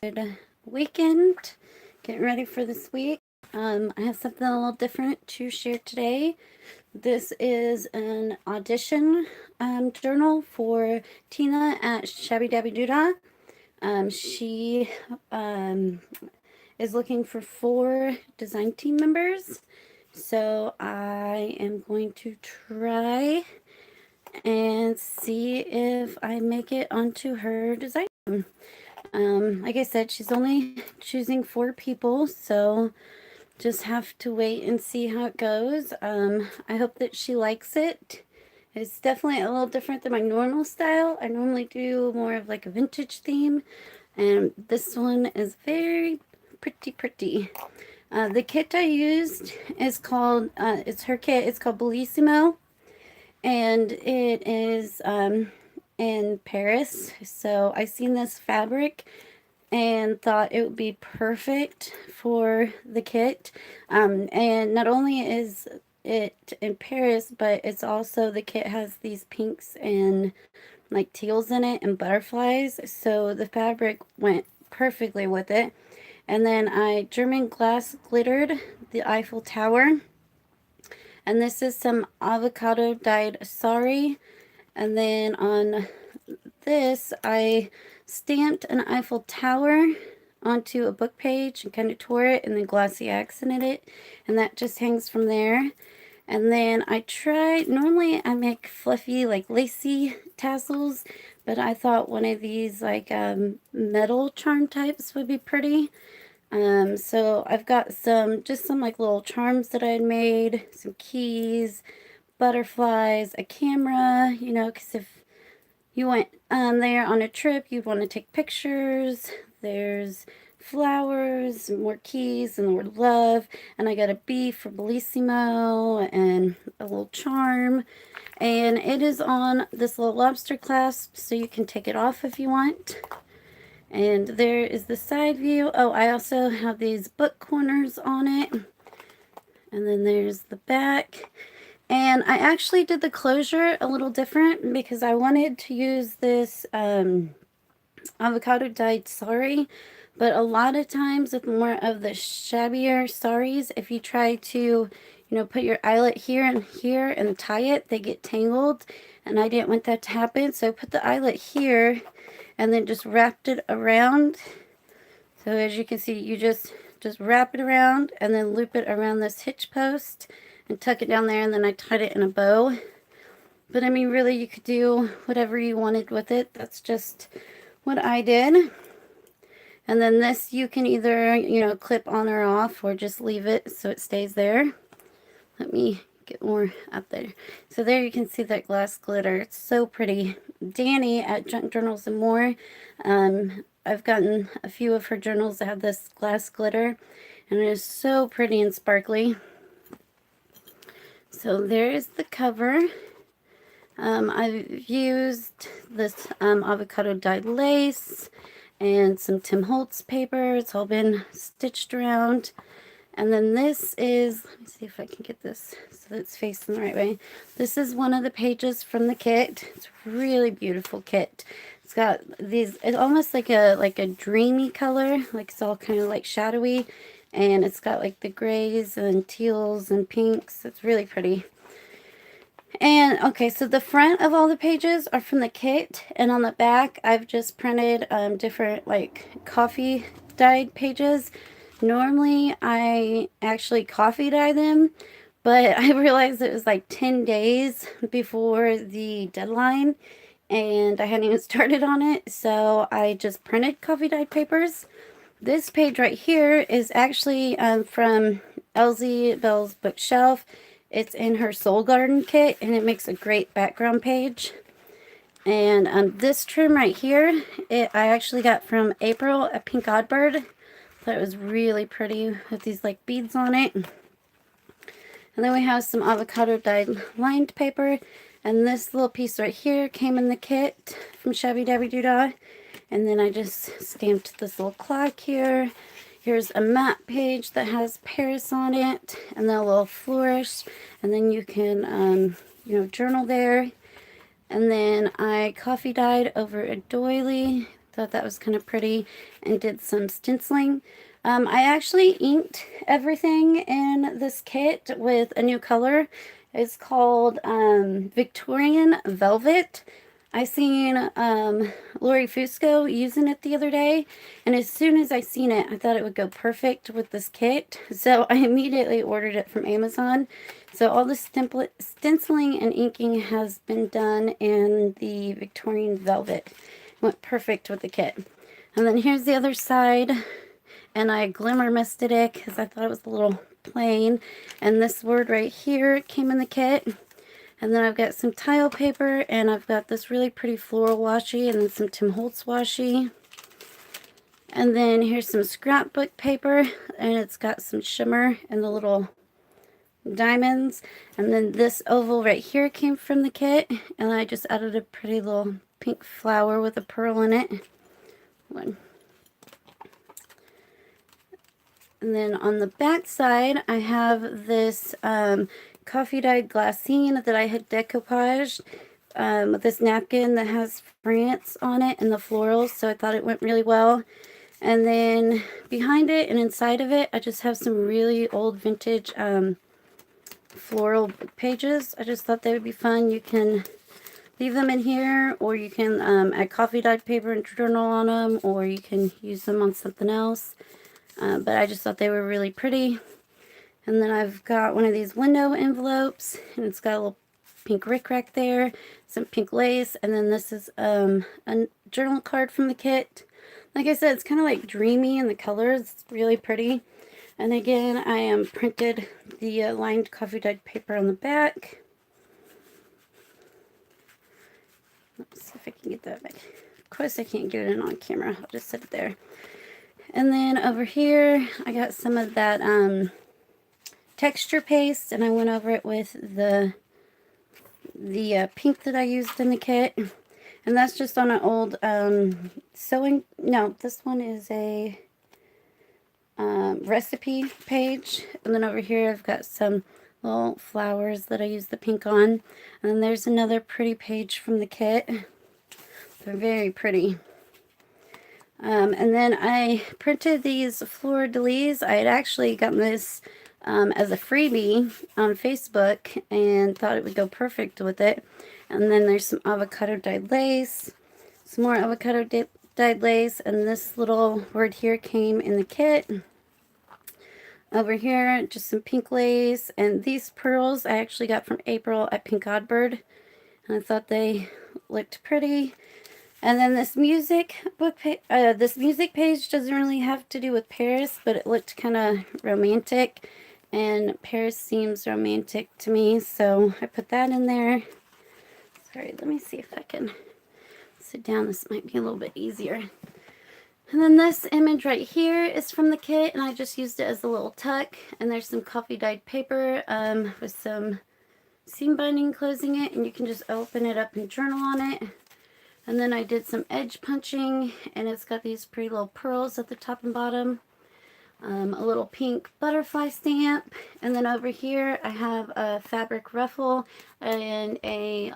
Good weekend. Getting ready for this week. I have something a little different to share today. This is an audition journal for Tina at Shabbydabbydoodah. She is looking for 4 design team members. So I am going to try and see if I make it onto her design team. Like I said, she's only choosing 4 people, so just have to wait and see how it goes. I hope that she likes it. It's definitely a little different than my normal style. I normally do more of like a vintage theme, and this one is very pretty. The kit I used is called, it's her kit, it's called Bellissimo, and it is in Paris. So I seen this fabric and thought it would be perfect for the kit. And not only is it in Paris, but it's also, the kit has these pinks and like teals in it and butterflies, so the fabric went perfectly with it. And then I German glass glittered the Eiffel Tower, and this is some avocado dyed sari. And then on this, I stamped an Eiffel Tower onto a book page and kind of tore it and then glossy accented it, and that just hangs from there. And then I tried, normally I make fluffy like lacy tassels, but I thought one of these like metal charm types would be pretty. So I've got just some like little charms that I had made, some keys, butterflies, a camera, you know, because if you went there on a trip, you'd want to take pictures. There's flowers, more keys, and the word love. And I got a B for Bellissimo and a little charm. And it is on this little lobster clasp, so you can take it off if you want. And there is the side view. Oh, I also have these book corners on it. And then there's the back. And I actually did the closure a little different because I wanted to use this avocado dyed sari. But a lot of times with more of the shabbier saris, if you try to, you know, put your eyelet here and tie it, they get tangled. And I didn't want that to happen, so I put the eyelet here and then just wrapped it around. So as you can see, you just wrap it around and then loop it around this hitch post and tuck it down there, and then I tied it in a bow. But I mean, really, you could do whatever you wanted with it. That's just what I did. And then this, you can either, you know, clip on or off, or just leave it so it stays there. Let me get more up there. So there you can see that glass glitter. It's so pretty. Danny at Junk Journals and More, I've gotten a few of her journals that have this glass glitter, and it is so pretty and sparkly. So there's the cover. I've used this avocado dyed lace and some Tim Holtz paper. It's all been stitched around. And then this is, let me see if I can get this so that it's facing the right way. This is one of the pages from the kit. It's a really beautiful kit. It's got these, it's almost like a dreamy color, like it's all kind of like shadowy. And it's got like the grays and teals and pinks. It's really pretty. And okay, so the front of all the pages are from the kit, and on the back I've just printed different like coffee dyed pages. Normally I actually coffee dye them, but I realized it was like 10 days before the deadline and I hadn't even started on it, so I just printed coffee dyed papers. This page right here is actually from Elsie Bell's bookshelf. It's in her Soul Garden kit, and it makes a great background page. And this trim right here, I actually got from April at Pink Oddbird. Thought it was really pretty with these like beads on it. And then we have some avocado dyed lined paper. And this little piece right here came in the kit from Shabbydabbydoodah. And then I just stamped this little clock here. Here's a map page that has Paris on it, and then a little flourish, and then you can, you know, journal there. And then I coffee dyed over a doily thought that was kind of pretty, and did some stenciling. I actually inked everything in this kit with a new color. It's called Victorian Velvet. I seen Lori Fusco using it the other day, and as soon as I seen it, I thought it would go perfect with this kit. So I immediately ordered it from Amazon. So all the stenciling and inking has been done in the Victorian Velvet. Went perfect with the kit. And then here's the other side, and I glimmer misted it because I thought it was a little plain. And this word right here came in the kit. And then I've got some tile paper, and I've got this really pretty floral washi, and then some Tim Holtz washi. And then here's some scrapbook paper, and it's got some shimmer and the little diamonds. And then this oval right here came from the kit, and I just added a pretty little pink flower with a pearl in it. One. And then on the back side, I have this coffee dyed glassine that I had decoupaged with this napkin that has France on it and the florals, so I thought it went really well. And then behind it and inside of it, I just have some really old vintage floral pages. I just thought they would be fun. You can leave them in here, or you can add coffee dyed paper and journal on them, or you can use them on something else. But I just thought they were really pretty. And then I've got one of these window envelopes, and it's got a little pink rickrack there, some pink lace, and then this is a journal card from the kit. Like I said, it's kind of like dreamy in the colors. It's really pretty. And again, I printed the lined coffee dyed paper on the back. Let's see if I can get that back. Of course I can't get it in on camera. I'll just set it there. And then over here, I got some of that texture paste, and I went over it with the pink that I used in the kit. And that's just on an old sewing, no, this one is a recipe page. And then over here I've got some little flowers that I used the pink on. And then there's another pretty page from the kit. They're very pretty. And then I printed these fleur-de-lis. I had actually gotten this as a freebie on Facebook and thought it would go perfect with it. And then there's some avocado dyed lace, some more avocado dyed lace, and this little word here came in the kit. Over here, just some pink lace, and these pearls I actually got from April at Pink Oddbird, and I thought they looked pretty. And then this music page doesn't really have to do with Paris, but it looked kind of romantic, and Paris seems romantic to me, so I put that in there. Sorry, let me see if I can sit down. This might be a little bit easier. And then this image right here is from the kit, and I just used it as a little tuck. And there's some coffee dyed paper with some seam binding closing it, and you can just open it up and journal on it. And then I did some edge punching, and it's got these pretty little pearls at the top and bottom. A little pink butterfly stamp. And then over here I have a fabric ruffle and a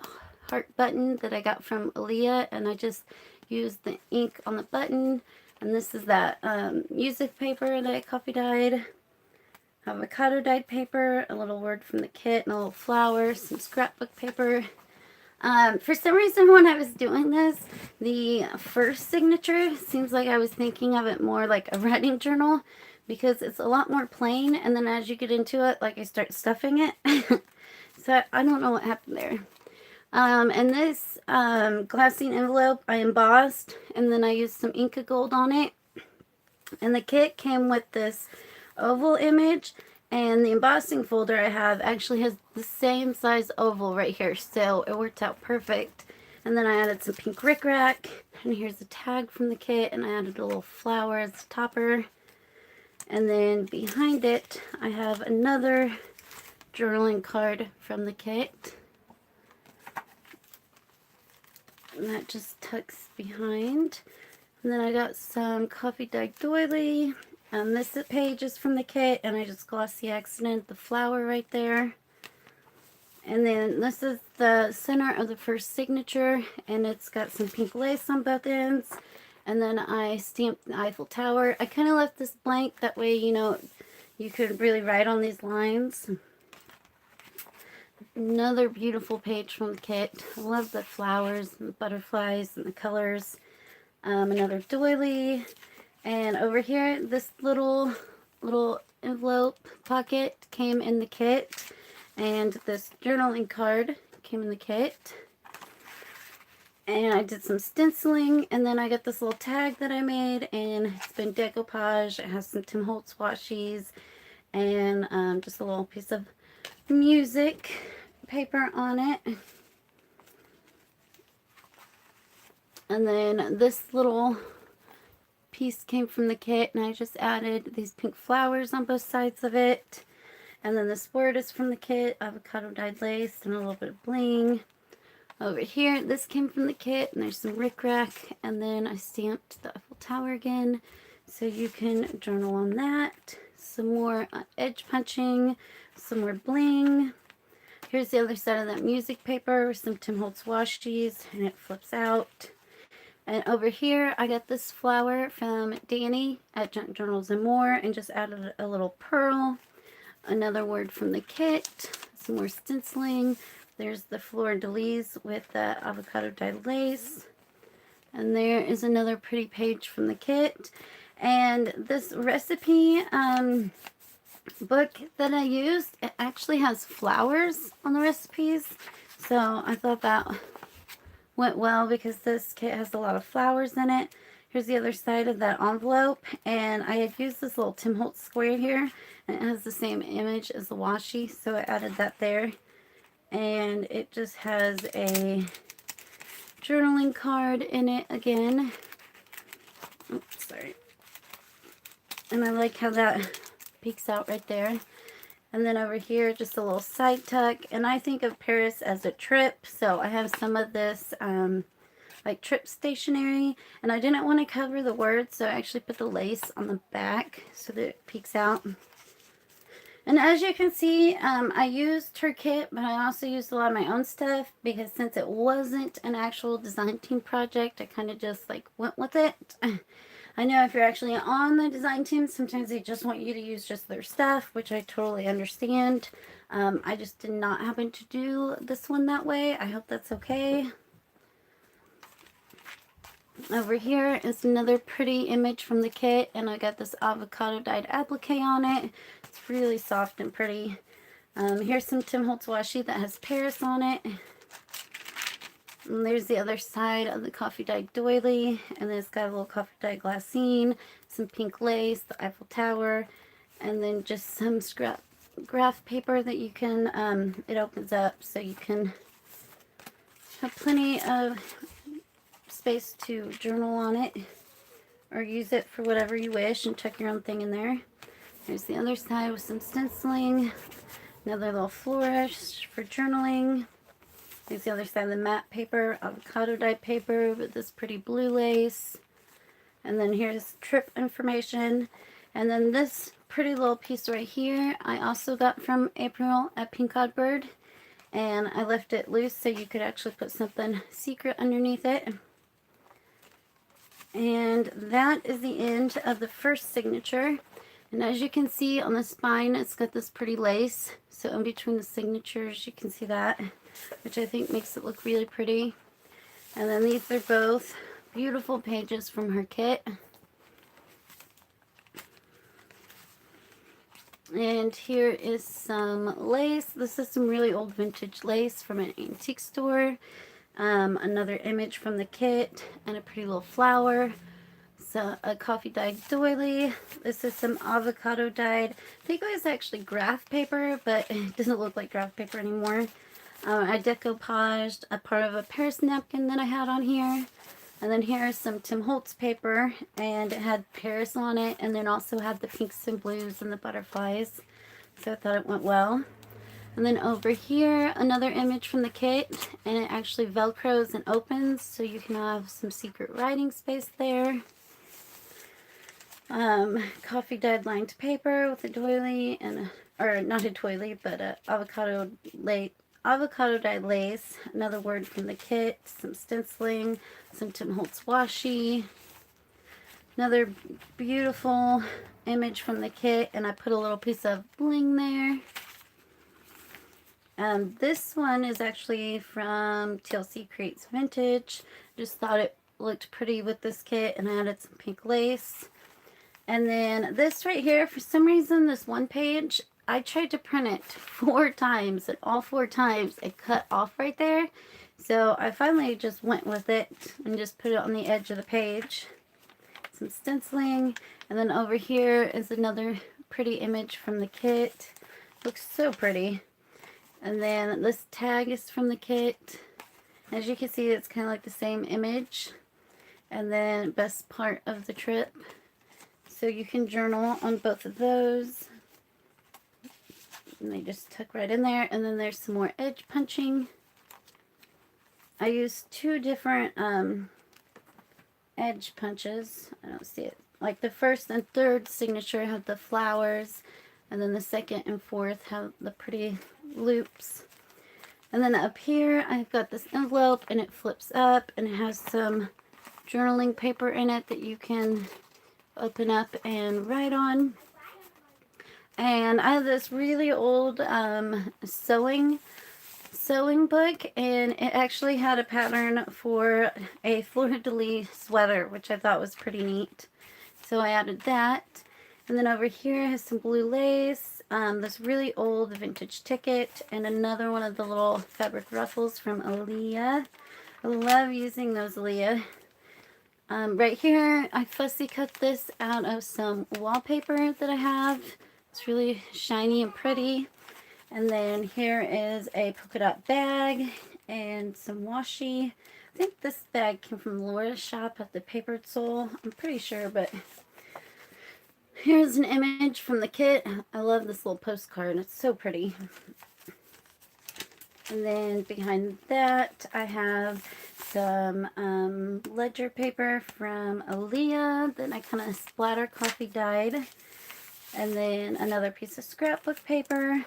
heart button that I got from Aaliyah, and I just used the ink on the button. And this is that music paper that I coffee dyed, avocado dyed paper, a little word from the kit, and a little flower, some scrapbook paper. For some reason when I was doing this, the first signature seems like I was thinking of it more like a writing journal, because it's a lot more plain, and then as you get into it, like I start stuffing it. So I don't know what happened there. And this glassine envelope I embossed, and then I used some Inca Gold on it. And the kit came with this oval image, and the embossing folder I have actually has the same size oval right here, so it worked out perfect. And then I added some pink rickrack, and here's a tag from the kit, and I added a little flower as a topper. And then behind it, I have another journaling card from the kit. And that just tucks behind. And then I got some coffee dyed doily. This page is from the kit, and I just glossy accented the flower right there. And then this is the center of the first signature, and it's got some pink lace on both ends. And then I stamped the Eiffel Tower. I kind of left this blank, that way, you know, you could really write on these lines. Another beautiful page from the kit. I love the flowers and the butterflies and the colors. Another doily. And over here, this little envelope pocket came in the kit. And this journaling card came in the kit. And I did some stenciling, and then I got this little tag that I made, and it's been decoupage. It has some Tim Holtz washies, and just a little piece of music paper on it. And then this little piece came from the kit, and I just added these pink flowers on both sides of it. And then this word is from the kit, avocado dyed lace, and a little bit of bling. Over here, this came from the kit, and there's some rickrack, and then I stamped the Eiffel Tower again, so you can journal on that. Some more edge punching, some more bling. Here's the other side of that music paper with some Tim Holtz washies, and it flips out. And over here, I got this flower from Danny at Junk Journals and More, and just added a little pearl. Another word from the kit, some more stenciling. There's the fleur-de-lis with the avocado dyed lace. And there is another pretty page from the kit. And this recipe book that I used, it actually has flowers on the recipes. So I thought that went well because this kit has a lot of flowers in it. Here's the other side of that envelope. And I had used this little Tim Holtz square here. And it has the same image as the washi. So I added that there. And it just has a journaling card in it again. Oops, sorry. And I like how that peeks out right there. And then over here, just a little side tuck. And I think of Paris as a trip. So I have some of this like trip stationery. And I didn't want to cover the words, so I actually put the lace on the back so that it peeks out. And as you can see, I used her kit, but I also used a lot of my own stuff because since it wasn't an actual design team project, I kind of just like went with it. I know if you're actually on the design team, sometimes they just want you to use just their stuff, which I totally understand. I just did not happen to do this one that way. I hope that's okay. Over here is another pretty image from the kit, and I got this avocado dyed applique on it. It's really soft and pretty. Here's some Tim Holtz washi that has Paris on it. And there's the other side of the coffee dyed doily, and then it's got a little coffee dyed glassine, some pink lace, the Eiffel Tower, and then just some scrap graph paper that you can, it opens up so you can have plenty of space to journal on it or use it for whatever you wish and tuck your own thing in there. There's the other side with some stenciling, another little flourish for journaling. There's the other side of the matte paper, avocado dyed paper with this pretty blue lace. And then here's trip information. And then this pretty little piece right here I also got from April at Pink Odd Bird, and I left it loose so you could actually put something secret underneath it. And that is the end of the first signature. And as you can see on the spine, it's got this pretty lace. So in between the signatures, you can see that, which I think makes it look really pretty. And then these are both beautiful pages from her kit. And here is some lace. This is some really old vintage lace from an antique store. Another image from the kit and a pretty little flower. So a coffee dyed doily. This is some avocado dyed. I think it was actually graph paper, but it doesn't look like graph paper anymore. I decoupaged a part of a Paris napkin that I had on here. And then here's some Tim Holtz paper, and it had Paris on it, and then also had the pinks and blues and the butterflies. So I thought it went well. And then over here, another image from the kit, and it actually velcros and opens, so you can have some secret writing space there. Coffee dyed lined paper with a doily, and or not a doily, but a avocado dyed lace. Another word from the kit, some stenciling, some Tim Holtz washi. Another beautiful image from the kit, and I put a little piece of bling there. This one is actually from TLC Creates Vintage. Just thought it looked pretty with this kit, and I added some pink lace. And then this right here, for some reason, this one page, I tried to print it 4 times, and all 4 times it cut off right there. So I finally just went with it and just put it on the edge of the page. Some stenciling, and then over here is another pretty image from the kit. Looks so pretty. And then this tag is from the kit. As you can see, it's kind of like the same image. And then best part of the trip. So you can journal on both of those. And they just tuck right in there. And then there's some more edge punching. I used 2 different edge punches. I don't see it. Like the first and third signature have the flowers, and then the second and fourth have the pretty loops. And then up here I've got this envelope, and it flips up and it has some journaling paper in it that you can open up and write on. And I have this really old sewing book, and it actually had a pattern for a fleur-de-lis sweater, which I thought was pretty neat. So I added that. And then over here has some blue lace, this really old vintage ticket, and another one of the little fabric ruffles from Aaliyah. I love using those, Aaliyah. Right here, I fussy cut this out of some wallpaper that I have. It's really shiny and pretty. And then here is a polka dot bag and some washi. I think this bag came from Laura's shop at the Papered Soul. I'm pretty sure, but here's an image from the kit. I love this little postcard. It's so pretty. And then behind that, I have some ledger paper from Aaliyah that I kind of splatter coffee dyed. And then another piece of scrapbook paper.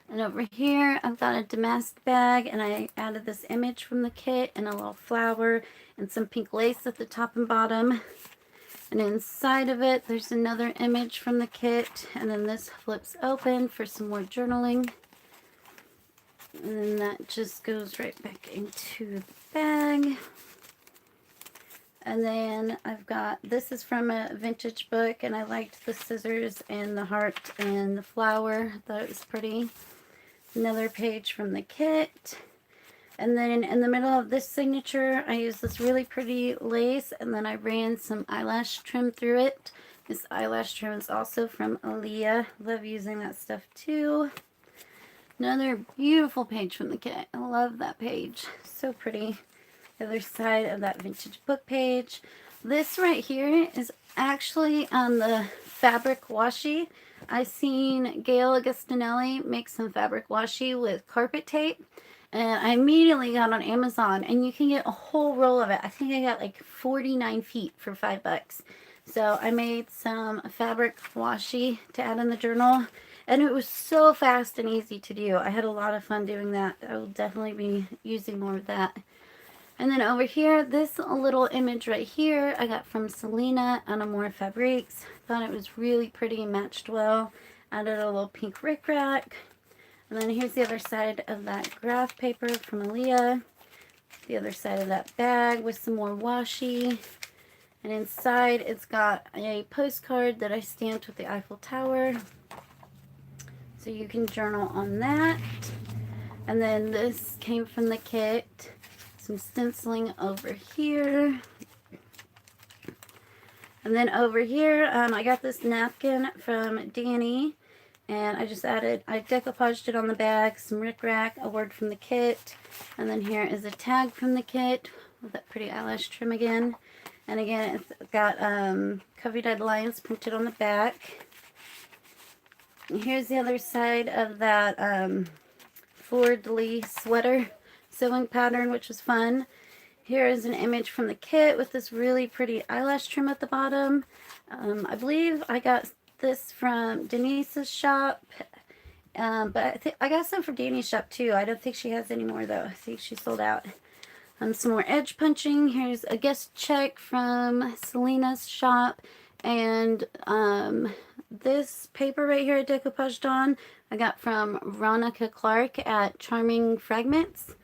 And over here, I've got a damask bag, and I added this image from the kit and a little flower and some pink lace at the top and bottom. And inside of it, there's another image from the kit, and then this flips open for some more journaling. And then that just goes right back into the bag. And then I've got, this is from a vintage book, and I liked the scissors and the heart and the flower. I thought it was pretty. Another page from the kit. And then in the middle of this signature, I used this really pretty lace, and then I ran some eyelash trim through it. This eyelash trim is also from Aaliyah. Love using that stuff too. Another beautiful page from the kit. I love that page. So pretty. The other side of that vintage book page. This right here is actually on the fabric washi. I seen Gail Agostinelli make some fabric washi with carpet tape, and I immediately got on Amazon, and you can get a whole roll of it. I think I got like 49 feet for $5. So I made some fabric washi to add in the journal, and it was so fast and easy to do. I had a lot of fun doing that. I will definitely be using more of that. And then over here, this little image right here, I got from Selena on Amore Fabriques. Thought it was really pretty and matched well. Added a little pink rickrack. And then here's the other side of that graph paper from Aaliyah. The other side of that bag with some more washi. And inside, it's got a postcard that I stamped with the Eiffel Tower. So you can journal on that. And then this came from the kit. Some stenciling over here. And then over here, I got this napkin from Danny, and I just added, I decoupaged it on the back, some rickrack, a word from the kit, and then here is a tag from the kit with that pretty eyelash trim again. And again, it's got coffee dyed lines printed on the back. And here's the other side of that fleur-de-lis sweater sewing pattern, which was fun. Here is an image from the kit with this really pretty eyelash trim at the bottom. I believe I got this from Denise's shop, but I got some from Danny's shop too. I don't think she has any more though. I think she sold out. Some more edge punching. Here's a guest check from Selena's shop. And this paper right here, decoupaged on, I got from Veronica Clark at Charming Fragments.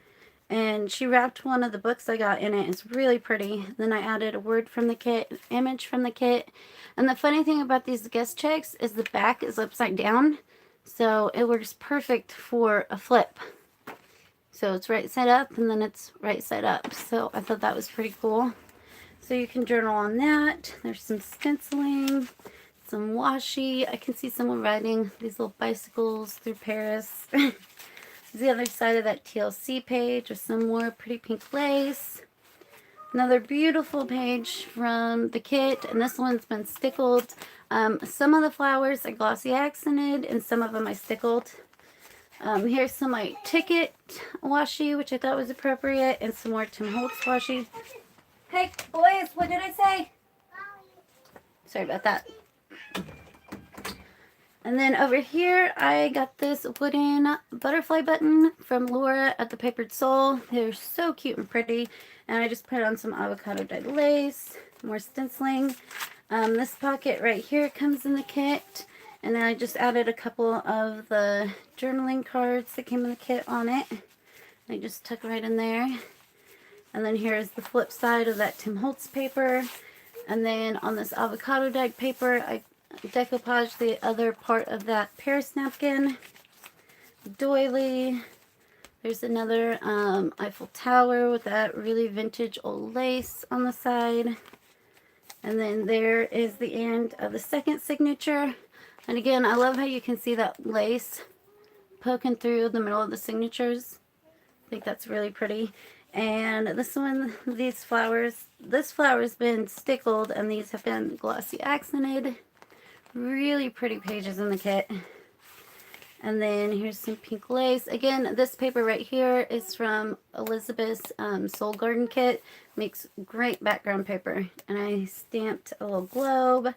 And she wrapped one of the books I got in it. It's really pretty. Then I added a word from the kit, image from the kit. And the funny thing about these guest checks is the back is upside down. So it works perfect for a flip. So it's right side up and then it's right side up. So I thought that was pretty cool. So you can journal on that. There's some stenciling, some washi. I can see someone riding these little bicycles through Paris. The other side of that TLC page with some more pretty pink lace. Another beautiful page from the kit, and this one's been stickled. Some of the flowers I glossy accented, and some of them I stickled. Here's some like ticket washi, which I thought was appropriate, and some more Tim Holtz washi. Hey, boys, what did I say? Sorry about that. And then over here, I got this wooden butterfly button from Laura at the Papered Soul. They're so cute and pretty. And I just put on some avocado dyed lace, more stenciling. This pocket right here comes in the kit. And then I just added a couple of the journaling cards that came in the kit on it. I just tuck right in there. And then here's the flip side of that Tim Holtz paper. And then on this avocado dyed paper, I decoupage the other part of that Paris napkin, doily. There's another Eiffel Tower with that really vintage old lace on the side. And then there is the end of the second signature. And again, I love how you can see that lace poking through the middle of the signatures. I think that's really pretty. And this one, these flowers, this flower's been stickled and these have been glossy accented. Really pretty pages in the kit. And then here's some pink lace. Again, this paper right here is from Elizabeth's Soul Garden kit. Makes great background paper. And I stamped a little globe.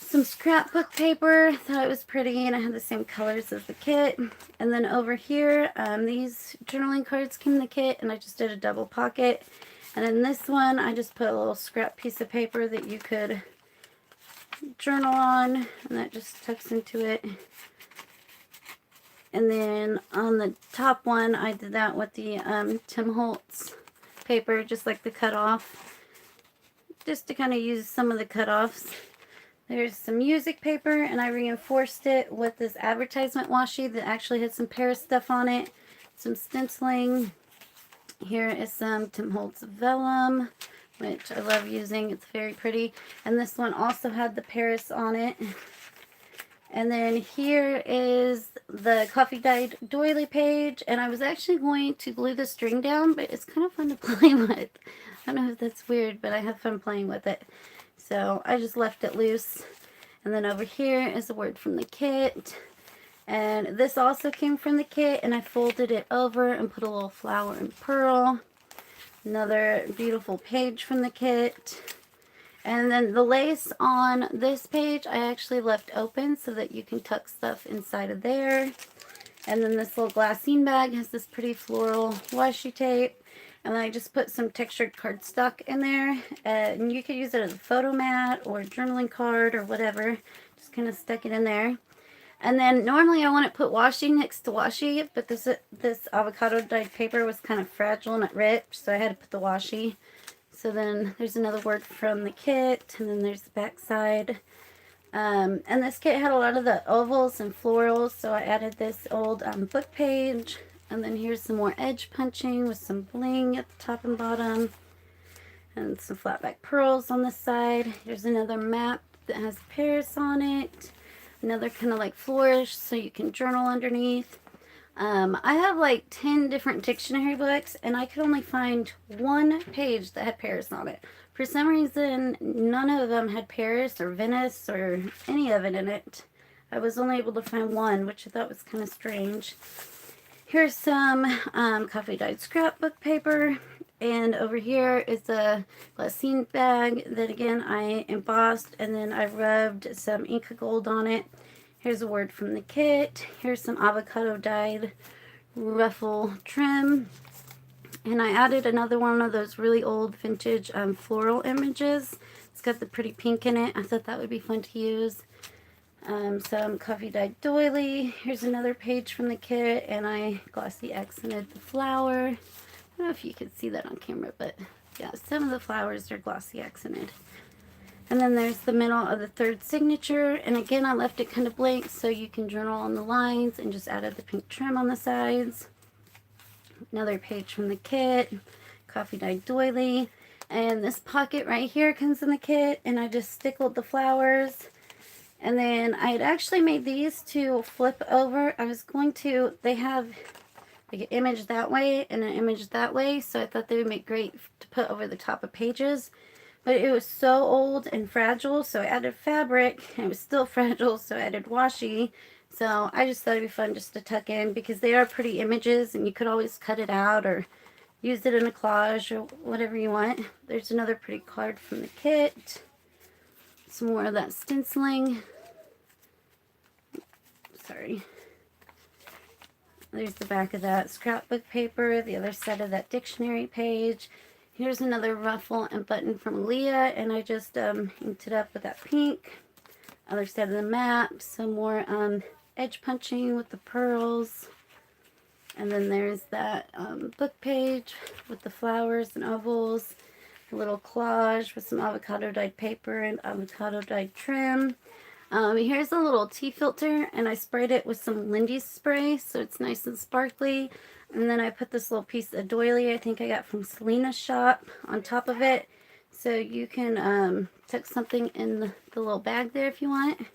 Some scrapbook paper. Thought it was pretty and I had the same colors as the kit. And then over here, these journaling cards came in the kit and I just did a double pocket. And in this one, I just put a little scrap piece of paper that you could journal on, and that just tucks into it. And then on the top one, I did that with the Tim Holtz paper, just like the cutoff, just to kind of use some of the cutoffs. There's some music paper, and I reinforced it with this advertisement washi that actually had some Paris stuff on it, some stenciling. Here is some Tim Holtz vellum, which I love using. It's very pretty. And this one also had the Paris on it. And then here is the coffee dyed doily page. And I was actually going to glue the string down, but it's kind of fun to play with. I don't know if that's weird, but I have fun playing with it. So I just left it loose. And then over here is a word from the kit. And this also came from the kit, and I folded it over and put a little flower and pearl. Another beautiful page from the kit. And then the lace on this page I actually left open so that you can tuck stuff inside of there. And then this little glassine bag has this pretty floral washi tape. And then I just put some textured cardstock in there. And you could use it as a photo mat or journaling card or whatever. Just kind of stuck it in there. And then normally I wouldn't put washi next to washi, but this avocado dyed paper was kind of fragile and it ripped, so I had to put the washi. So then there's another word from the kit, and then there's the back side. And this kit had a lot of the ovals and florals, so I added this old book page. And then here's some more edge punching with some bling at the top and bottom. And some flat back pearls on the side. Here's another map that has Paris on it. Another kind of like flourish, so you can journal underneath. I have like 10 different dictionary books, and I could only find one page that had Paris on it. For some reason, none of them had Paris or Venice or any of it in it. I was only able to find one, which I thought was kind of strange. Here's some coffee dyed scrapbook paper. And over here is a glassine bag that again I embossed, and then I rubbed some Inca gold on it. Here's a word from the kit. Here's some avocado dyed ruffle trim. And I added another one of those really old vintage floral images. It's got the pretty pink in it. I thought that would be fun to use. Some coffee dyed doily. Here's another page from the kit, and I glossy accented the flower. I don't know if you can see that on camera, but yeah, some of the flowers are glossy accented. And then there's the middle of the third signature, and again I left it kind of blank so you can journal on the lines, and just added the pink trim on the sides. Another page from the kit, coffee dyed doily, and this pocket right here comes in the kit, and I just stickled the flowers. And then I had actually made these to flip over. I was going to, they have like an image that way and an image that way, so I thought they would make great to put over the top of pages. But it was so old and fragile, so I added fabric, and it was still fragile, so I added washi. So I just thought it'd be fun just to tuck in, because they are pretty images, and you could always cut it out or use it in a collage or whatever you want. There's another pretty card from the kit. Some more of that stenciling. Sorry. There's the back of that scrapbook paper, the other side of that dictionary page. Here's another ruffle and button from Leah, and I just inked it up with that pink. Other side of the map, some more edge punching with the pearls. And then there's that book page with the flowers and ovals. A little collage with some avocado dyed paper and avocado dyed trim. Here's a little tea filter, and I sprayed it with some Lindy's spray, so it's nice and sparkly. And then I put this little piece of doily I think I got from Selena's shop on top of it. So you can tuck something in the little bag there if you want.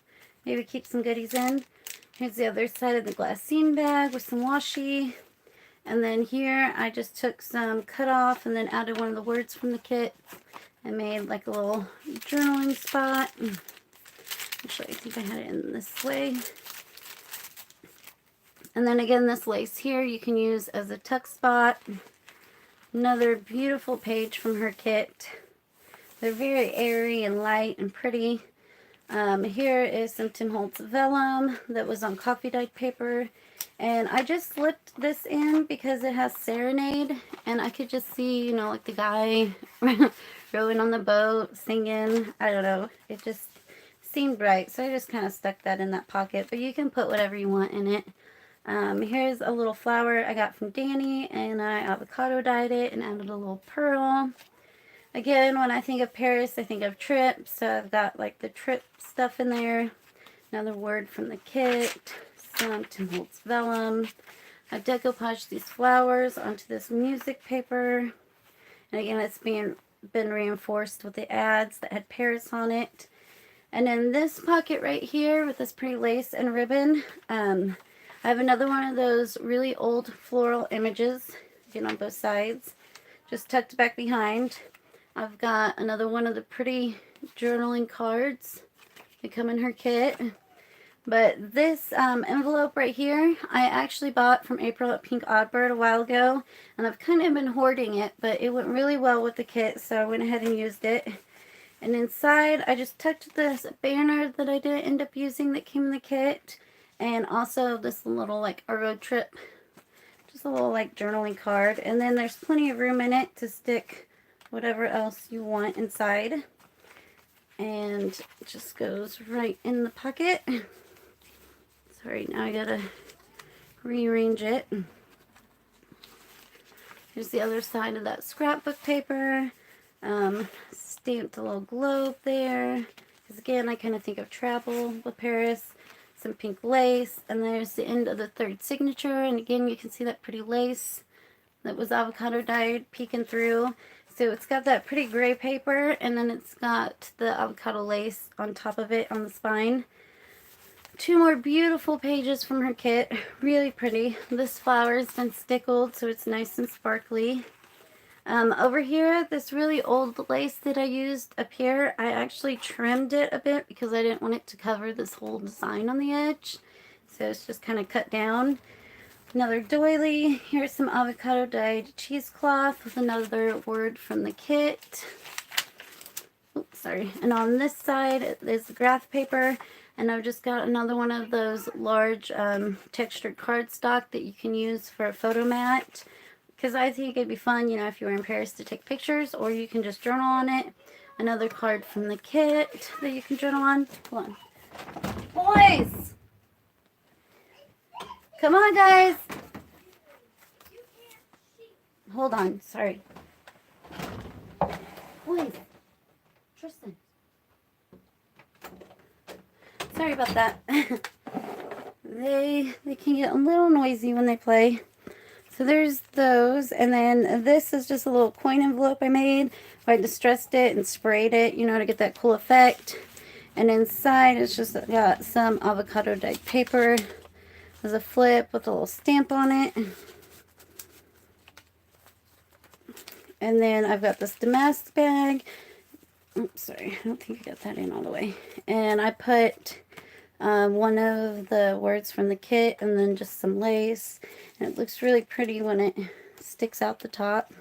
Maybe keep some goodies in. Here's the other side of the glassine bag with some washi. And then here I just took some cut off and then added one of the words from the kit. I made like a little journaling spot. Actually, I think I had it in this way. And then again, this lace here you can use as a tuck spot. Another beautiful page from her kit. They're very airy and light and pretty. Here is some Tim Holtz vellum that was on coffee dyed paper. And I just slipped this in because it has Serenade. And I could just see, you know, like the guy rowing on the boat, singing. I don't know. It just seemed right. So I just kind of stuck that in that pocket. But you can put whatever you want in it. Here's a little flower I got from Danny, and I avocado dyed it and added a little pearl. Again, when I think of Paris, I think of trip, so I've got like the trip stuff in there. Another word from the kit, some Tim Holtz vellum. I decoupaged these flowers onto this music paper, and again, it's been reinforced with the ads that had Paris on it. And in this pocket right here with this pretty lace and ribbon, I have another one of those really old floral images, again on both sides, just tucked back behind. I've got another one of the pretty journaling cards that come in her kit. But this envelope right here, I actually bought from April at Pink Oddbird a while ago, and I've kind of been hoarding it, but it went really well with the kit, so I went ahead and used it. And inside, I just tucked this banner that I didn't end up using that came in the kit. And also this little like a road trip, just a little like journaling card. And then there's plenty of room in it to stick whatever else you want inside. And it just goes right in the pocket. Sorry, now I gotta rearrange it. Here's the other side of that scrapbook paper. Stamped a little globe there. Because again, I kind of think of travel with Paris. Some pink lace, and there's the end of the third signature, and again you can see that pretty lace that was avocado dyed peeking through. So it's got that pretty gray paper, and then it's got the avocado lace on top of it on the spine. Two more beautiful pages from her kit, really pretty. This flower's been stickled so it's nice and sparkly. Over here, this really old lace that I used up here, I actually trimmed it a bit because I didn't want it to cover this whole design on the edge. So it's just kind of cut down. Another doily. Here's some avocado dyed cheesecloth with another word from the kit. Oops, sorry. And on this side is the graph paper. And I've just got another one of those large textured cardstock that you can use for a photo mat. because I think it'd be fun, you know, if you were in Paris to take pictures, or you can just journal on it. Another card from the kit that you can journal on. Hold on. Boys! Come on, guys! Hold on, sorry. Boys! Tristan. Sorry about that. They can get a little noisy when they play. So there's those, and then this is just a little coin envelope I made. I distressed it and sprayed it, you know, to get that cool effect. And inside it's just got some avocado dyed paper. There's a flip with a little stamp on it. And then I've got this damask bag. Oops, sorry, I don't think I got that in all the way. And I put one of the words from the kit and then just some lace. And it looks really pretty when it sticks out the top.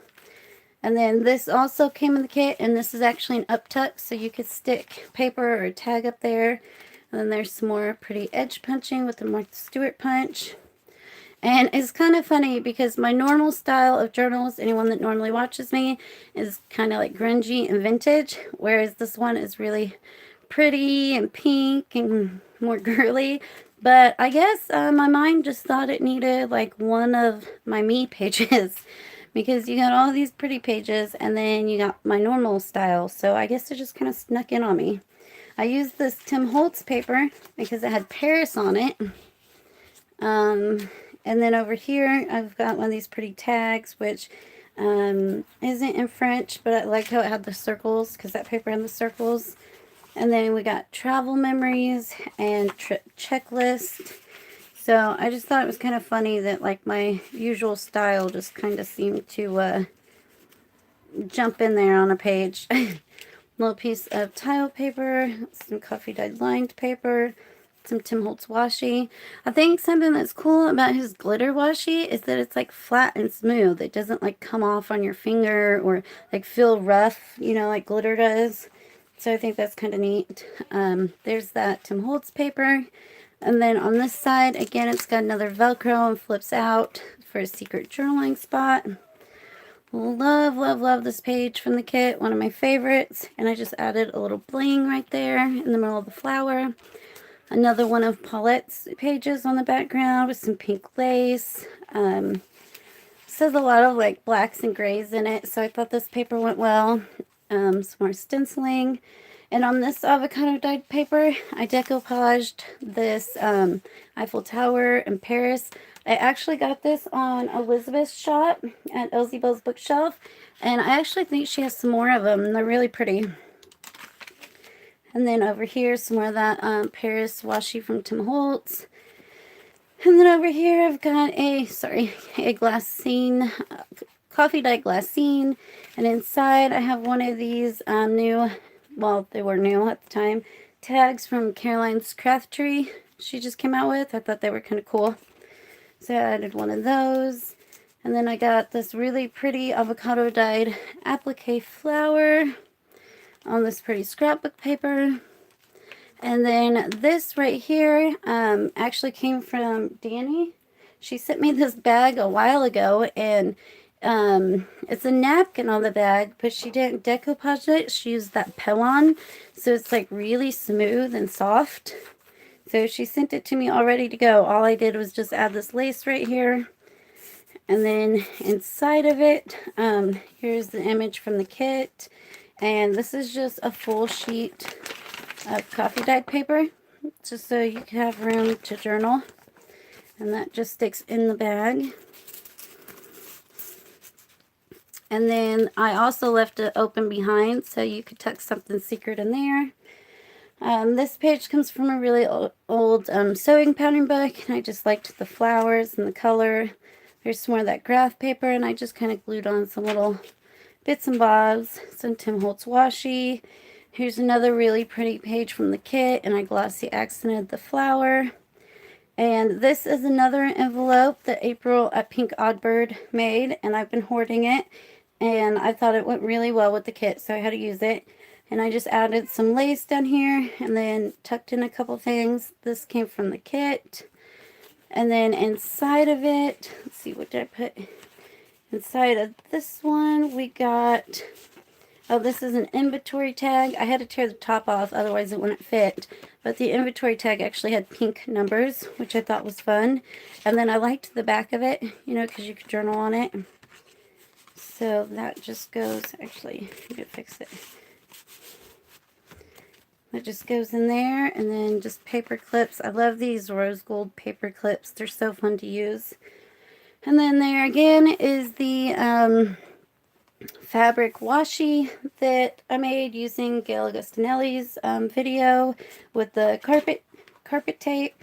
And then this also came in the kit, and this is actually an uptuck, so you could stick paper or a tag up there. And then there's some more pretty edge punching with the Martha Stewart punch. And it's kind of funny because my normal style of journals, anyone that normally watches me, is kind of like grungy and vintage, whereas this one is really pretty and pink and more girly. But I guess my mind just thought it needed like one of my me pages, because you got all these pretty pages and then you got my normal style. So I guess it just kind of snuck in on me. I used this Tim Holtz paper because it had Paris on it. And then over here I've got one of these pretty tags, which isn't in French, but I like how it had the circles because that paper had the circles. And then we got travel memories and trip checklist. So I just thought it was kind of funny that like my usual style just kind of seemed to jump in there on a page. Little piece of tile paper, some coffee dyed lined paper, some Tim Holtz washi. I think something that's cool about his glitter washi is that it's like flat and smooth. It doesn't like come off on your finger or like feel rough, you know, like glitter does. So I think that's kind of neat. There's that Tim Holtz paper. And then on this side, again, it's got another Velcro and flips out for a secret journaling spot. Love, love, love this page from the kit. One of my favorites. And I just added a little bling right there in the middle of the flower. Another one of Paulette's pages on the background with some pink lace. Says a lot of like blacks and grays in it, so I thought this paper went well. Some more stenciling. And on this avocado dyed paper, I decoupaged this Eiffel Tower in Paris. I actually got this on Elizabeth's shop at Elsie Bell's Bookshelf. And I actually think she has some more of them. They're really pretty. And then over here, some more of that Paris washi from Tim Holtz. And then over here, I've got a glassine, coffee dyed glassine. And inside, I have one of these new, well, they were new at the time, tags from Caroline's Craft Tree she just came out with. I thought they were kind of cool. So I added one of those. And then I got this really pretty avocado dyed applique flower on this pretty scrapbook paper. And then this right here actually came from Danny. She sent me this bag a while ago, and it's a napkin on the bag, but she didn't decoupage it. She used that Pellon, so it's like really smooth and soft. So she sent it to me all ready to go. All I did was just add this lace right here. And then inside of it, here's the image from the kit. And this is just a full sheet of coffee dyed paper, just so you can have room to journal. And that just sticks in the bag. And then I also left it open behind so you could tuck something secret in there. This page comes from a really old sewing pattern book, and I just liked the flowers and the color. There's some more of that graph paper, and I just kind of glued on some little bits and bobs, some Tim Holtz washi. Here's another really pretty page from the kit, and I glossy accented the flower. And this is another envelope that April at Pink Oddbird made, and I've been hoarding it, and I thought it went really well with the kit, so I had to use it. And I just added some lace down here, and then tucked in a couple things. This came from the kit. And then inside of it, let's see, what did I put Inside of this one, we got, oh, this is an inventory tag. I had to tear the top off, otherwise it wouldn't fit. But the inventory tag actually had pink numbers, which I thought was fun. And then I liked the back of it, you know, because you could journal on it. So that just goes, actually, I need to fix it. That just goes in there, and then just paper clips. I love these rose gold paper clips. They're so fun to use. And then there again is the fabric washi that I made using Gail Agostinelli's video with the carpet tape.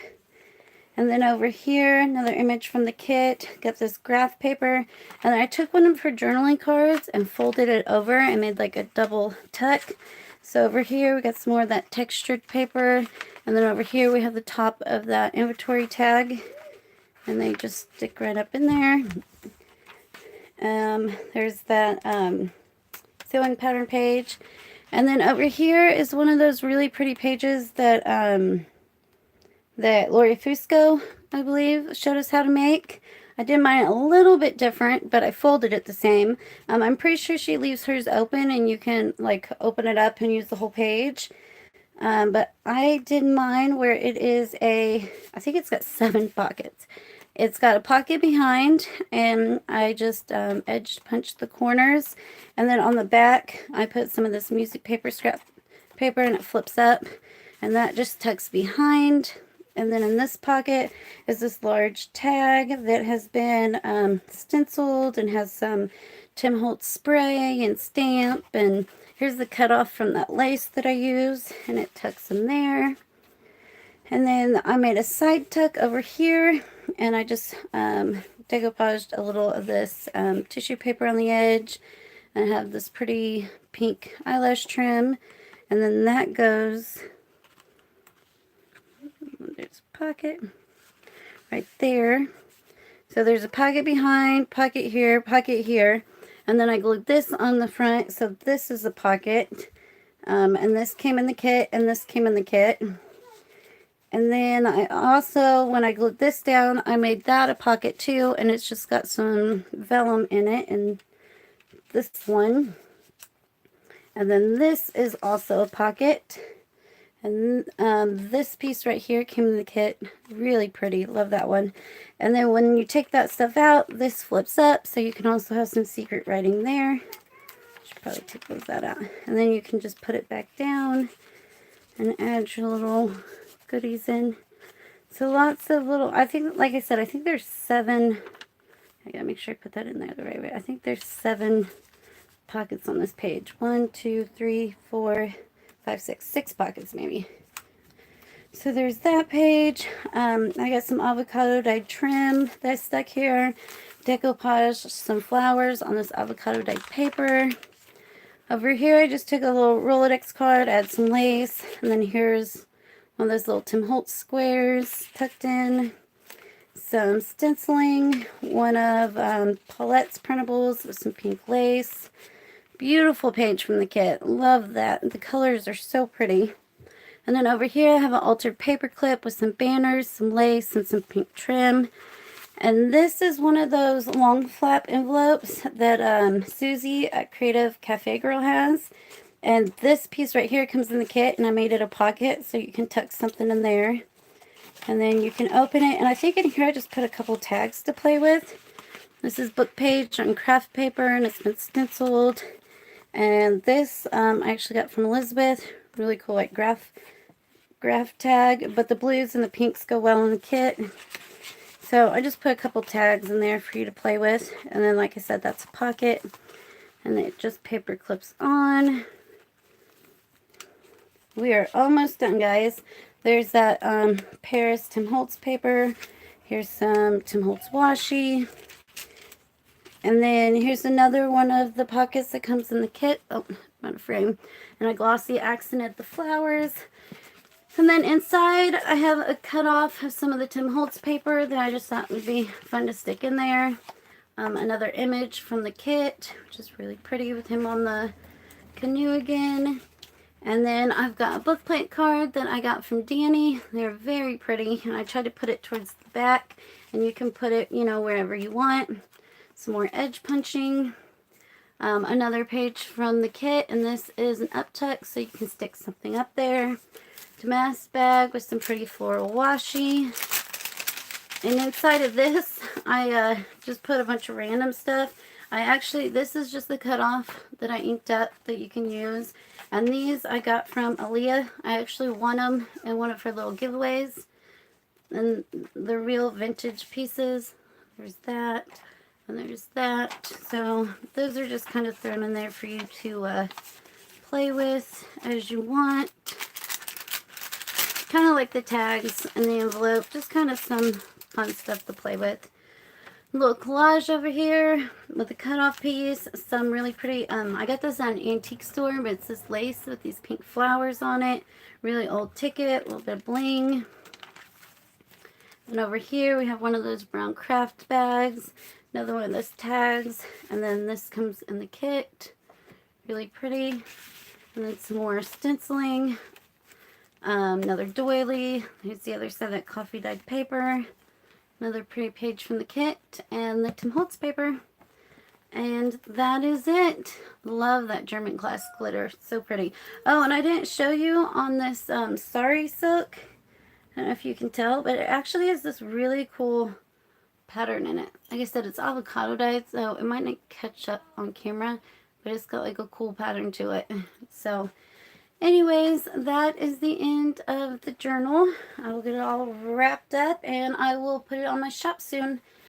And then over here, another image from the kit. Got this graph paper. And then I took one of her journaling cards and folded it over and made like a double tuck. So over here, we got some more of that textured paper. And then over here, we have the top of that inventory tag. And they just stick right up in there. There's that sewing pattern page. And then over here is one of those really pretty pages that that Lori Fusco, I believe, showed us how to make. I did mine a little bit different, but I folded it the same. I'm pretty sure she leaves hers open and you can like open it up and use the whole page. But I did mine where it is I think it's got 7 pockets. It's got a pocket behind, and I just edge punched the corners. And then on the back, I put some of this music paper, scrap paper, and it flips up. And that just tucks behind. And then in this pocket is this large tag that has been stenciled and has some Tim Holtz spray and stamp. And here's the cutoff from that lace that I use, and it tucks in there. And then I made a side tuck over here, and I just decoupaged a little of this tissue paper on the edge. And I have this pretty pink eyelash trim. And then that goes, there's a pocket right there. So there's a pocket behind, pocket here, and then I glued this on the front. So this is a pocket, and this came in the kit, and this came in the kit. And then I also, when I glued this down, I made that a pocket too, and it's just got some vellum in it, and this one. And then this is also a pocket. And this piece right here came in the kit. Really pretty. Love that one. And then when you take that stuff out, this flips up, so you can also have some secret writing there. Should probably take those out. And then you can just put it back down and add your little goodies in. So lots of little, I think, like I said, I think there's 7. I gotta make sure I put that in there the right way. I think there's 7 pockets on this page. 1, 2, 3, 4, 5, 6. 6 pockets maybe. So there's that page. I got some avocado dyed trim that I stuck here. Decoupage some flowers on this avocado dyed paper. Over here I just took a little Rolodex card, add some lace, and then here's one of those little Tim Holtz squares tucked in. Some stenciling, one of Paulette's printables with some pink lace. Beautiful page from the kit. Love that. The colors are so pretty. And then over here I have an altered paper clip with some banners, some lace, and some pink trim. And this is one of those long flap envelopes that Susie at Creative Cafe Girl has. And this piece right here comes in the kit, and I made it a pocket so you can tuck something in there. And then you can open it, and I think in here I just put a couple tags to play with. This is book page on craft paper, and it's been stenciled. And this I actually got from Elizabeth. Really cool, like graph tag, but the blues and the pinks go well in the kit. So I just put a couple tags in there for you to play with. And then, like I said, that's a pocket, and it just paper clips on. We are almost done, guys. There's that Paris Tim Holtz paper. Here's some Tim Holtz washi. And then here's another one of the pockets that comes in the kit. Oh, not a frame. And I glossy accented the flowers. And then inside I have a cutoff of some of the Tim Holtz paper that I just thought would be fun to stick in there. Another image from the kit, which is really pretty with him on the canoe again. And then I've got a bookplate card that I got from Danny. They're very pretty, and I tried to put it towards the back, and you can put it, you know, wherever you want. some more edge punching. Another page from the kit, and this is an up tuck so you can stick something up there. Damask bag with some pretty floral washi. And inside of this, I just put a bunch of random stuff. This is just the cutoff that I inked up that you can use. And these I got from Aaliyah. I actually won them in one of her little giveaways. And the real vintage pieces. There's that. And there's that. So those are just kind of thrown in there for you to play with as you want. Kind of like the tags and the envelope. Just kind of some fun stuff to play with. Little collage over here with a cutoff piece. Some really pretty, I got this at an antique store, but it's this lace with these pink flowers on it. Really old ticket, a little bit of bling. And over here we have one of those brown craft bags. Another one of those tags. And then this comes in the kit. Really pretty. And then some more stenciling. Another doily. Here's the other side of that coffee dyed paper. Another pretty page from the kit, and the Tim Holtz paper. And that is it. Love that German glass glitter. So pretty. Oh, and I didn't show you on this sari silk. I don't know if you can tell, but it actually has this really cool pattern in it. Like I said, it's avocado dyed, so it might not catch up on camera, but it's got like a cool pattern to it. So anyways, that is the end of the journal. I will get it all wrapped up and I will put it on my shop soon.